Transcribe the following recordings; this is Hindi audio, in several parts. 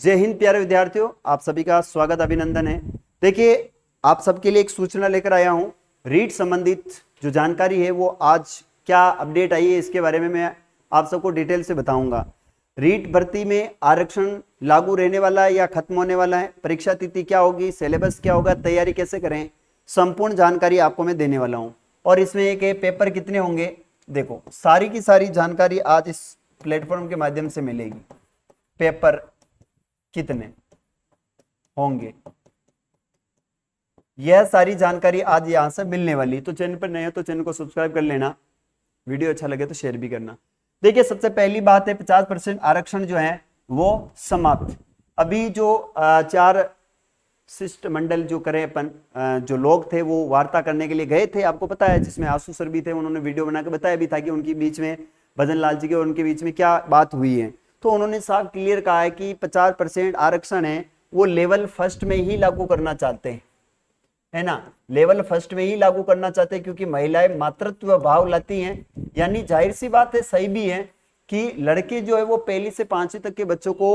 जय हिंद प्यारे विद्यार्थियों, आप सभी का स्वागत अभिनंदन है। देखिए, आप सबके लिए एक सूचना लेकर आया हूं। रीट संबंधित जो जानकारी है वो आज क्या अपडेट आई है इसके बारे में मैं आप सबको डिटेल से बताऊंगा। रीट भर्ती में आरक्षण लागू रहने वाला है या खत्म होने वाला है, परीक्षा तिथि क्या होगी, सिलेबस क्या होगा, तैयारी कैसे करें, संपूर्ण जानकारी आपको मैं देने वाला हूँ। और इसमें एक पेपर कितने होंगे, देखो सारी की सारी जानकारी आज इस प्लेटफॉर्म के माध्यम से मिलेगी। पेपर कितने होंगे, यह सारी जानकारी आज यहां से मिलने वाली। तो चैनल पर नए हो तो चैनल को सब्सक्राइब कर लेना, वीडियो अच्छा लगे तो शेयर भी करना। देखिए, सबसे पहली बात है 50% आरक्षण जो है वो समाप्त। अभी जो 4 शिष्टमंडल जो करे अपन जो लोग थे वो वार्ता करने के लिए गए थे, आपको पता है, जिसमें आशु सर भी थे। उन्होंने वीडियो बना के बताया भी था कि उनके बीच में भजन लाल जी के और उनके बीच में क्या बात हुई है। तो उन्होंने साफ क्लियर कहा है कि 50% आरक्षण है वो लेवल फर्स्ट में ही लागू करना चाहते हैं, है ना। लेवल फर्स्ट में ही लागू करना चाहते हैं क्योंकि महिलाएं मातृत्व भाव लाती हैं। यानी जाहिर सी बात है, सही भी है कि लड़के जो है वो पहली से 5वीं तक के बच्चों को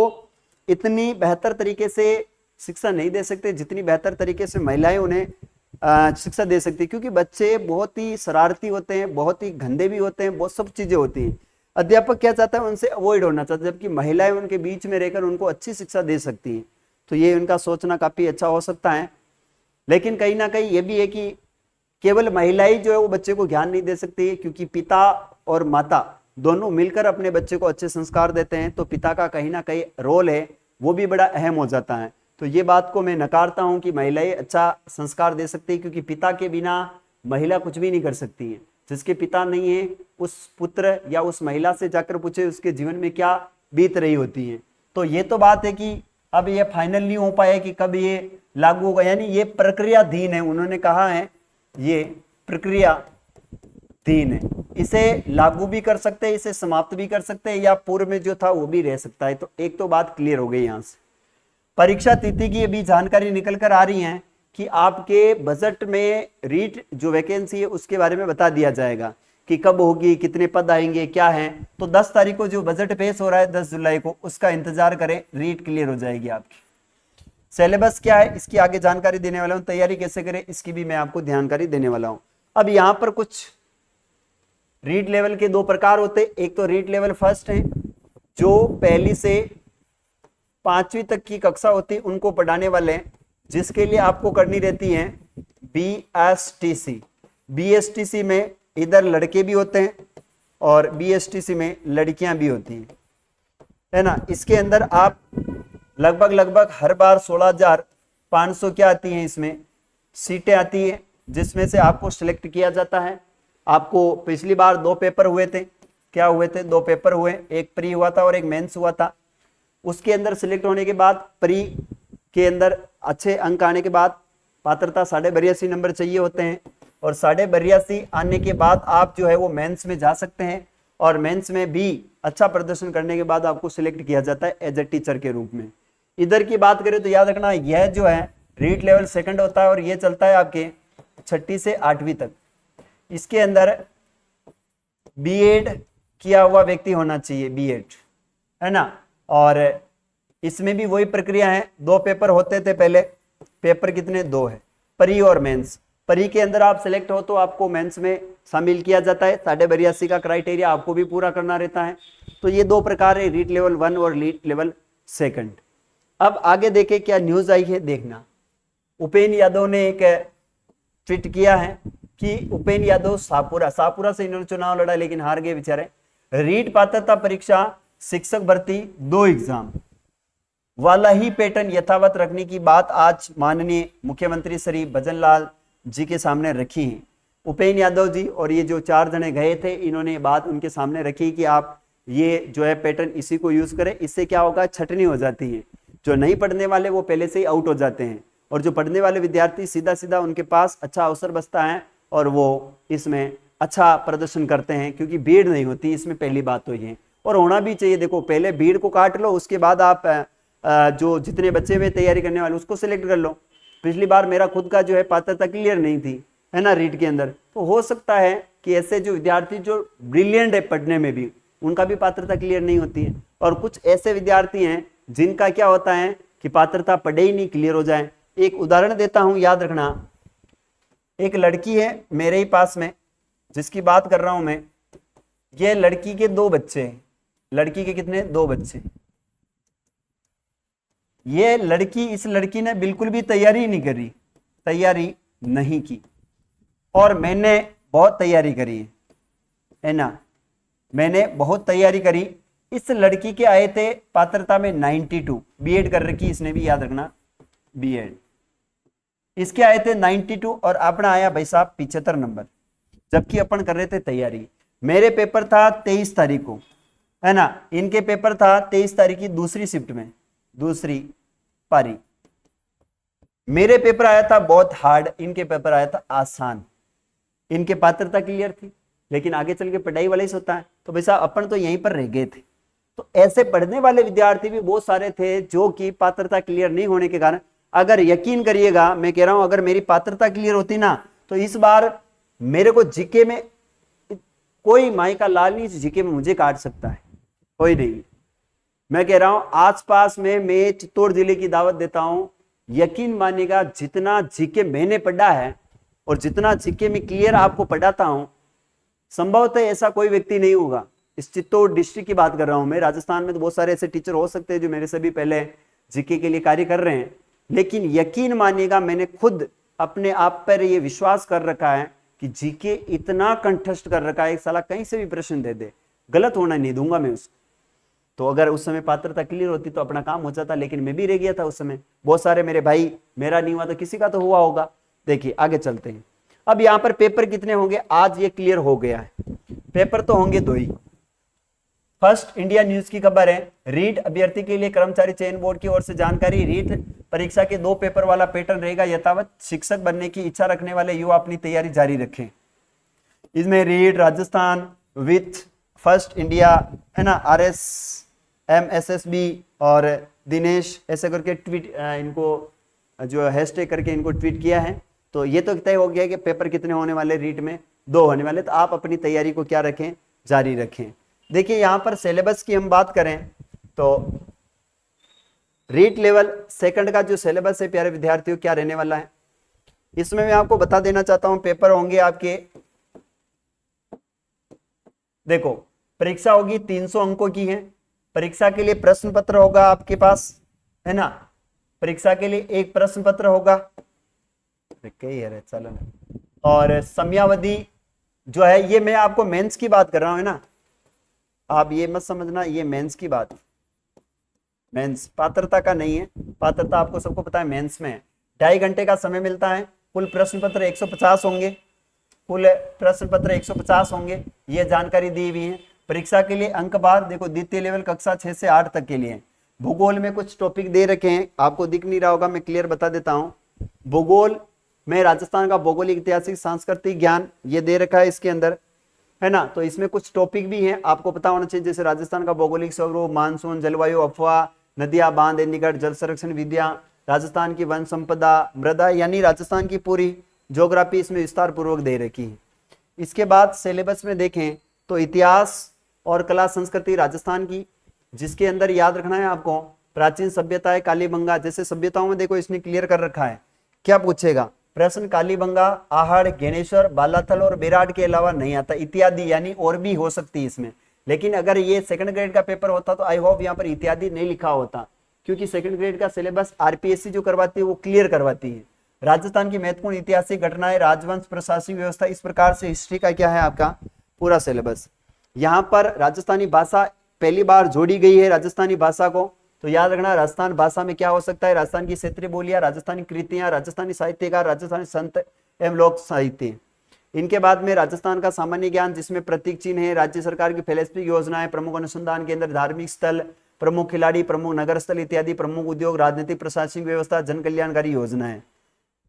इतनी बेहतर तरीके से शिक्षा नहीं दे सकते जितनी बेहतर तरीके से महिलाएं उन्हें शिक्षा दे सकती, क्योंकि बच्चे बहुत ही शरारती होते हैं, बहुत ही गंदे भी होते हैं, बहुत सब चीजें होती हैं। अध्यापक क्या चाहता है, उनसे अवॉइड होना चाहता है, जबकि महिलाएं उनके बीच में रहकर उनको अच्छी शिक्षा दे सकती हैं। तो ये उनका सोचना काफी अच्छा हो सकता है। लेकिन कहीं ना कहीं ये भी है कि केवल महिलाएं जो है वो बच्चे को ज्ञान नहीं दे सकती है, क्योंकि पिता और माता दोनों मिलकर अपने बच्चे को अच्छे संस्कार देते हैं। तो पिता का कहीं ना कहीं रोल है वो भी बड़ा अहम हो जाता है। तो ये बात को मैं नकारता हूं कि महिलाएं अच्छा संस्कार दे सकती है, क्योंकि पिता के बिना महिला कुछ भी नहीं कर सकती है। जिसके पिता नहीं है उस पुत्र या उस महिला से जाकर पूछे उसके जीवन में क्या बीत रही होती है। तो ये तो बात है कि अब ये फाइनल नहीं हो पाया कि कब ये लागू होगा, यानी ये प्रक्रियाधीन है। उन्होंने कहा है ये प्रक्रियाधीन है, इसे लागू भी कर सकते हैं, इसे समाप्त भी कर सकते हैं, या पूर्व में जो था वो भी रह सकता है। तो एक तो बात क्लियर हो गई। यहां से परीक्षा तिथि की अभी जानकारी निकल कर आ रही है कि आपके बजट में रीट जो वैकेंसी है उसके बारे में बता दिया जाएगा कि कब होगी, कितने पद आएंगे, क्या है। तो 10 तारीख को जो बजट पेश हो रहा है 10 जुलाई को, उसका इंतजार करें, रीट क्लियर हो जाएगी आपकी। सिलेबस क्या है इसकी आगे जानकारी देने वाला हूं, तैयारी कैसे करें इसकी भी मैं आपको जानकारी देने वाला हूं। अब यहां पर कुछ रीट लेवल के 2 प्रकार होते, एक तो रीट लेवल फर्स्ट है जो पहली से 5वीं तक की कक्षा होती उनको पढ़ाने वाले हैं, जिसके लिए आपको करनी रहती है BSTC। BSTC में इधर लड़के भी होते हैं और BSTC में लड़कियां भी होती हैं, है ना। इसके अंदर आप लगभग हर बार 16,500 क्या आती हैं, इसमें सीटें आती है, जिसमें से आपको सिलेक्ट किया जाता है। आपको पिछली बार 2 पेपर हुए थे, क्या हुए थे, 2 पेपर हुए, एक प्री हुआ था और एक मेंस हुआ था। उसके अंदर सिलेक्ट होने के बाद प्री के अंदर अच्छे अंक आने के बाद पात्रता 82.5 नंबर चाहिए होते हैं, और 82.5 आने के बाद आप जो है वो मेंस में जा सकते हैं, और मेंस में भी अच्छा प्रदर्शन करने के बाद आपको सिलेक्ट किया जाता है एज ए टीचर के रूप में। इधर की बात करें तो याद रखना यह जो है रीट लेवल सेकंड होता है और यह चलता है आपके 6ठी से 8वीं तक। इसके अंदर बीएड किया हुआ व्यक्ति होना चाहिए, बीएड, है ना। और इसमें भी वही प्रक्रिया है, 2 पेपर होते थे पहले। पेपर कितने, 2 है, प्री और मेंस। प्री के अंदर आप सिलेक्ट हो तो आपको मेंस में शामिल किया जाता है, 82.5 का क्राइटेरिया आपको भी पूरा करना रहता है। तो ये 2 प्रकार है, रीट लेवल 1 और रीट लेवल सेकंड। अब आगे देखें क्या न्यूज आई है, देखना। उपेंद्र यादव ने एक ट्वीट किया है कि उपेंद्र यादव शाहपुरा से इन्होंने चुनाव लड़ा लेकिन हार गए बेचारे। रीट पात्रता परीक्षा शिक्षक भर्ती 2 एग्जाम वाला ही पैटर्न यथावत रखने की बात आज माननीय मुख्यमंत्री श्री भजन लाल जी के सामने रखी है। उपेंद्र यादव जी और ये जो 4 जने गए थे, इन्होंने बात उनके सामने रखी कि आप ये जो है पैटर्न इसी को यूज करें। इससे क्या होगा, छटनी हो जाती है, जो नहीं पढ़ने वाले वो पहले से ही आउट हो जाते हैं, और जो पढ़ने वाले विद्यार्थी सीधा सीधा उनके पास अच्छा अवसर बचता है और वो इसमें अच्छा प्रदर्शन करते हैं, क्योंकि भीड़ नहीं होती इसमें। पहली बात तो ये, और होना भी चाहिए। देखो, पहले भीड़ को काट लो, उसके बाद आप जो जितने बच्चे में तैयारी करने वाले उसको सिलेक्ट कर लो। पिछली बार मेरा खुद का जो है पात्रता क्लियर नहीं थी, है ना, रीट के अंदर। तो हो सकता है कि ऐसे जो विद्यार्थी जो ब्रिलियंट है पढ़ने में भी, उनका भी पात्रता क्लियर नहीं होती है। और कुछ ऐसे विद्यार्थी हैं जिनका क्या होता है कि पात्रता पढ़े ही नहीं, क्लियर हो जाए। एक उदाहरण देता हूं, याद रखना। एक लड़की है मेरे ही पास में, जिसकी बात कर रहा हूं मैं। ये लड़की के 2 बच्चे हैं। लड़की के कितने? 2 बच्चे। ये लड़की, इस लड़की ने बिल्कुल भी तैयारी नहीं करी, तैयारी नहीं की, और मैंने बहुत तैयारी करी है ना। मैंने बहुत तैयारी करी। इस लड़की के आए थे पात्रता में 92, बीएड कर रखी इसने भी, याद रखना, बीएड। इसके आए थे 92 और अपना आया भाई साहब 75 नंबर, जबकि अपन कर रहे थे तैयारी। मेरे पेपर था 23 तारीख को, है ना। इनके पेपर था 23 तारीख की दूसरी शिफ्ट में, दूसरी पारी। मेरे पेपर आया था बहुत हार्ड, इनके पेपर आया था आसान। इनके पात्रता क्लियर थी, लेकिन आगे चल के पढ़ाई वाला ही होता है। तो भाई साहब अपन तो यहीं पर रह गए थे। तो ऐसे पढ़ने वाले विद्यार्थी भी बहुत सारे थे जो कि पात्रता क्लियर नहीं होने के कारण, अगर यकीन करिएगा, मैं कह रहा हूं, अगर मेरी पात्रता क्लियर होती ना, तो इस बार मेरे को जीके में कोई माई का लाल नहीं, जीके में मुझे काट सकता है, कोई नहीं। मैं कह रहा हूं आसपास में मैं चित्तौड़ जिले की दावत देता हूं, यकीन मानिएगा जितना जीके मैंने पढ़ा है और जितना जीके में क्लियर आपको पढ़ाता हूं, संभवतः ऐसा कोई व्यक्ति नहीं होगा। इस चित्तौड़ डिस्ट्रिक्ट की बात कर रहा हूं मैं। राजस्थान में तो बहुत सारे ऐसे टीचर हो सकते हैं जो मेरे से भी पहले जीके के लिए कार्य कर रहे हैं, लेकिन यकीन मानिएगा मैंने खुद अपने आप पर यह विश्वास कर रखा है कि जीके इतना कंठस्थ कर रखा है, एक साला कहीं से भी प्रश्न दे दे, गलत होना नहीं दूंगा मैं उसको। तो अगर उस समय पात्रता क्लियर होती तो अपना काम हो जाता, लेकिन मैं भी रह गया था उस समय। बहुत सारे मेरे भाई, मेरा नहीं हुआ तो किसी का तो हुआ होगा। देखिए आगे चलते हैं। अब यहां पर पेपर कितने होंगे, आज ये क्लियर हो गया है। पेपर तो होंगे 2 ही। फर्स्ट इंडिया न्यूज की खबर है, रीट अभ्यर्थी के लिए कर्मचारी चयन बोर्ड की ओर से जानकारी। रीट परीक्षा के 2 पेपर वाला पैटर्न रहेगा यथावत। शिक्षक बनने की इच्छा रखने वाले युवा अपनी तैयारी जारी रखें। इसमें REET Rajasthan with first India, है ना, RS MSSB और दिनेश ऐसे करके ट्वीट, इनको जो हैशटैग करके इनको ट्वीट किया है। तो ये तो तय हो गया कि पेपर कितने होने वाले, रीट में 2 होने वाले। तो आप अपनी तैयारी को क्या रखें, जारी रखें। देखिए यहाँ पर सिलेबस की हम बात करें तो रीट लेवल सेकंड का जो सिलेबस है प्यारे विद्यार्थियों, क्या रहने वाला है, इसमें मैं आपको बता देना चाहता हूं। पेपर होंगे आपके, देखो परीक्षा होगी 300 अंकों की है। परीक्षा के लिए प्रश्न पत्र होगा आपके पास, है ना। परीक्षा के लिए एक प्रश्न पत्र होगा, चलो ना, और समयावधि जो है, ये मैं आपको मेंस की बात कर रहा हूं, है ना। आप ये मत समझना ये मेंस की बात, मेंस पात्रता का नहीं है। पात्रता आपको सबको पता है मेंस में है। 2.5 घंटे का समय मिलता है। कुल प्रश्न पत्र 150 होंगे, कुल प्रश्न पत्र 150 होंगे, ये जानकारी दी हुई है। परीक्षा के लिए अंक बार देखो, द्वितीय लेवल कक्षा 6 से 8 तक के लिए। भूगोल में कुछ टॉपिक दे रखे हैं, आपको दिख नहीं रहा होगा, मैं क्लियर बता देता हूं। भूगोल में राजस्थान का भौगोलिक, ऐतिहासिक, सांस्कृतिक ज्ञान ये दे रखा है इसके अंदर, है ना। तो इसमें कुछ टॉपिक भी हैं, आपको पता होना चाहिए, जैसे राजस्थान का भौगोलिक स्वरूप, मानसून, जलवायु, अफवाह, नदियां, बांध, निकट, जल संरक्षण विधियां, राजस्थान की वन संपदा, मृदा, यानी राजस्थान की पूरी ज्योग्राफी इसमें विस्तार पूर्वक दे रखी है। इसके बाद सिलेबस में देखें तो इतिहास और कला संस्कृति राजस्थान की, जिसके अंदर याद रखना है आपको प्राचीन सभ्यताएं, कालीबंगा जैसे सभ्यताओं में देखो इसने क्लियर कर रखा है। क्या पूछेगा प्रश्न, कालीबंगा, आहड़, घेनेश्वर, बालाथल और बेराड के अलावा नहीं आता, इत्यादि, यानी और भी हो सकती है इसमें। लेकिन अगर ये सेकंड ग्रेड का पेपर होता तो आई होप यहाँ पर इत्यादि नहीं लिखा होता, क्योंकि सेकंड ग्रेड का सिलेबस आरपीएससी जो करवाती है वो क्लियर करवाती है। राजस्थान की महत्वपूर्ण ऐतिहासिक घटनाएं, राजवंश, प्रशासनिक व्यवस्था, इस प्रकार से हिस्ट्री का क्या है आपका पूरा सिलेबस। यहाँ पर राजस्थानी भाषा पहली बार जोड़ी गई है, राजस्थानी भाषा को। तो याद रखना राजस्थान भाषा में क्या हो सकता है, राजस्थान की क्षेत्रीय बोलियां, राजस्थानी कृतियां, राजस्थानी साहित्यकार, राजस्थानी संत एवं लोक साहित्य। इनके बाद में राजस्थान का सामान्य ज्ञान, जिसमें प्रतीक चिन्ह है, राज्य सरकार की फेलोशिप योजनाएं, प्रमुख अनुसंधान केंद्र, धार्मिक स्थल, प्रमुख खिलाड़ी, प्रमुख नगर स्थल इत्यादि, प्रमुख उद्योग, राजनीतिक प्रशासनिक व्यवस्था, जन कल्याणकारी योजनाएं।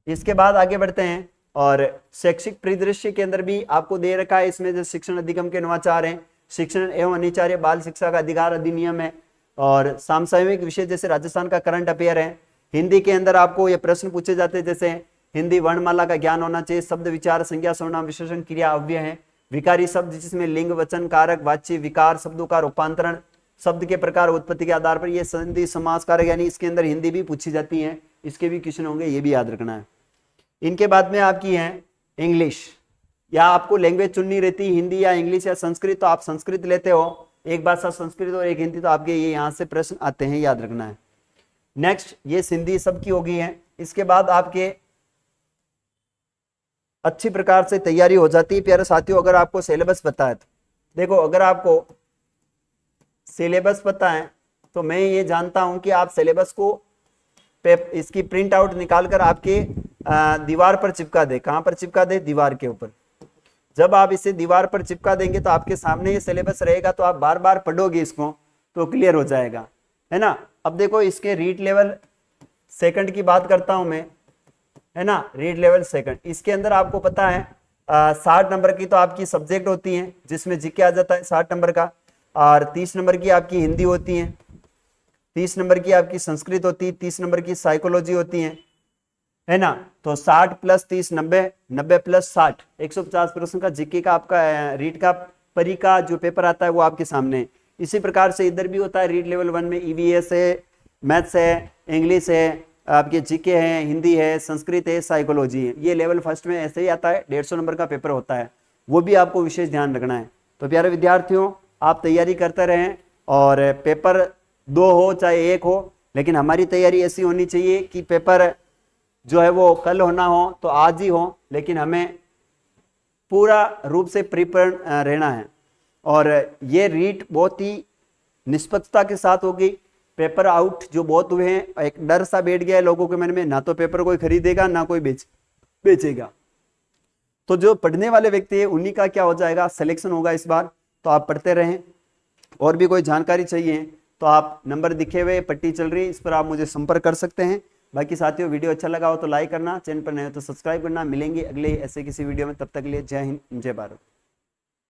इसके बाद आगे बढ़ते हैं और शैक्षिक परिदृश्य के अंदर भी आपको दे रखा है इसमें, जो शिक्षण अधिगम के नवाचार है, शिक्षण एवं अनिवार्य बाल शिक्षा का अधिकार अधिनियम है, और समसामयिक विषय जैसे राजस्थान का करंट अफेयर है। हिंदी के अंदर आपको ये प्रश्न पूछे जाते हैं, जैसे हिंदी वर्णमाला का ज्ञान होना चाहिए, शब्द विचार संज्ञा सर्वनाम विशेषण क्रिया अव्यय है, विकारी शब्द जिसमें लिंग वचन कारक वाच्य विकार शब्दों का रूपांतरण, शब्द के प्रकार उत्पत्ति के आधार पर ये संधि समास कारक, यानी इसके अंदर हिंदी भी पूछी जाती है, इसके भी क्वेश्चन होंगे, ये भी याद रखना है। इनके बाद में आपकी है इंग्लिश, या आपको लैंग्वेज चुननी रहती हिंदी या इंग्लिश या संस्कृत, तो आप संस्कृत लेते हो, एक भाषा संस्कृत और एक हिंदी, तो आपके ये यहाँ से प्रश्न आते हैं, याद रखना है। नेक्स्ट ये सिंधी सबकी होगी है। इसके बाद आपके अच्छी प्रकार से तैयारी हो जाती है प्यारे साथियों, अगर आपको सिलेबस पता है तो। देखो अगर आपको सिलेबस पता है तो मैं ये जानता हूं कि आप सिलेबस को इसकी प्रिंट आउट निकाल कर आपके दीवार पर चिपका दे। कहां पर चिपका दे? दीवार के ऊपर। जब आप इसे दीवार पर चिपका देंगे तो आपके सामने ये सिलेबस रहेगा, तो आप बार बार पढ़ोगे इसको तो क्लियर हो जाएगा, है ना। अब देखो इसके रीड लेवल सेकंड की बात करता हूं मैं, है ना, रीड लेवल सेकंड। इसके अंदर आपको पता है 60 नंबर की तो आपकी सब्जेक्ट होती है, जिसमें जीके आ जाता है 60 नंबर का, और 30 नंबर की आपकी हिंदी होती है, 30 नंबर की आपकी संस्कृत होती है, 30 नंबर की साइकोलॉजी होती है ना। तो 60 प्लस 30 90, 90 प्लस 60 150 प्रश्न का जीके का आपका रीड का परी का जो पेपर आता है वो आपके सामने है। इसी प्रकार से इधर भी होता है, रीड लेवल 1 में ईवीएस है, मैथ्स है, इंग्लिश है, आपके जीके है, हिंदी है, संस्कृत है, साइकोलॉजी है। ये लेवल फर्स्ट में ऐसे ही आता है, 150 नंबर का पेपर होता है, वो भी आपको विशेष ध्यान रखना है। तो प्यारे विद्यार्थियों आप तैयारी करते रहें, और पेपर 2 हो चाहे 1 हो, लेकिन हमारी तैयारी ऐसी होनी चाहिए कि पेपर जो है वो कल होना हो तो आज ही हो, लेकिन हमें पूरा रूप से प्रिपेयर रहना है। और ये रीट बहुत ही निष्पक्षता के साथ होगी। पेपर आउट जो बहुत हुए हैं, एक डर सा बैठ गया है लोगों के मन में, ना तो पेपर कोई खरीदेगा ना कोई बेचेगा। तो जो पढ़ने वाले व्यक्ति है उन्हीं का क्या हो जाएगा, सिलेक्शन होगा इस बार। तो आप पढ़ते रहें, और भी कोई जानकारी चाहिए तो आप नंबर दिखे हुए पट्टी चल रही है, इस पर आप मुझे संपर्क कर सकते हैं। बाकी साथियों वीडियो अच्छा लगा हो तो लाइक करना, चैनल पर नए हो तो सब्सक्राइब करना। मिलेंगे अगले ऐसे किसी वीडियो में, तब तक के लिए जय हिंद जय भारत।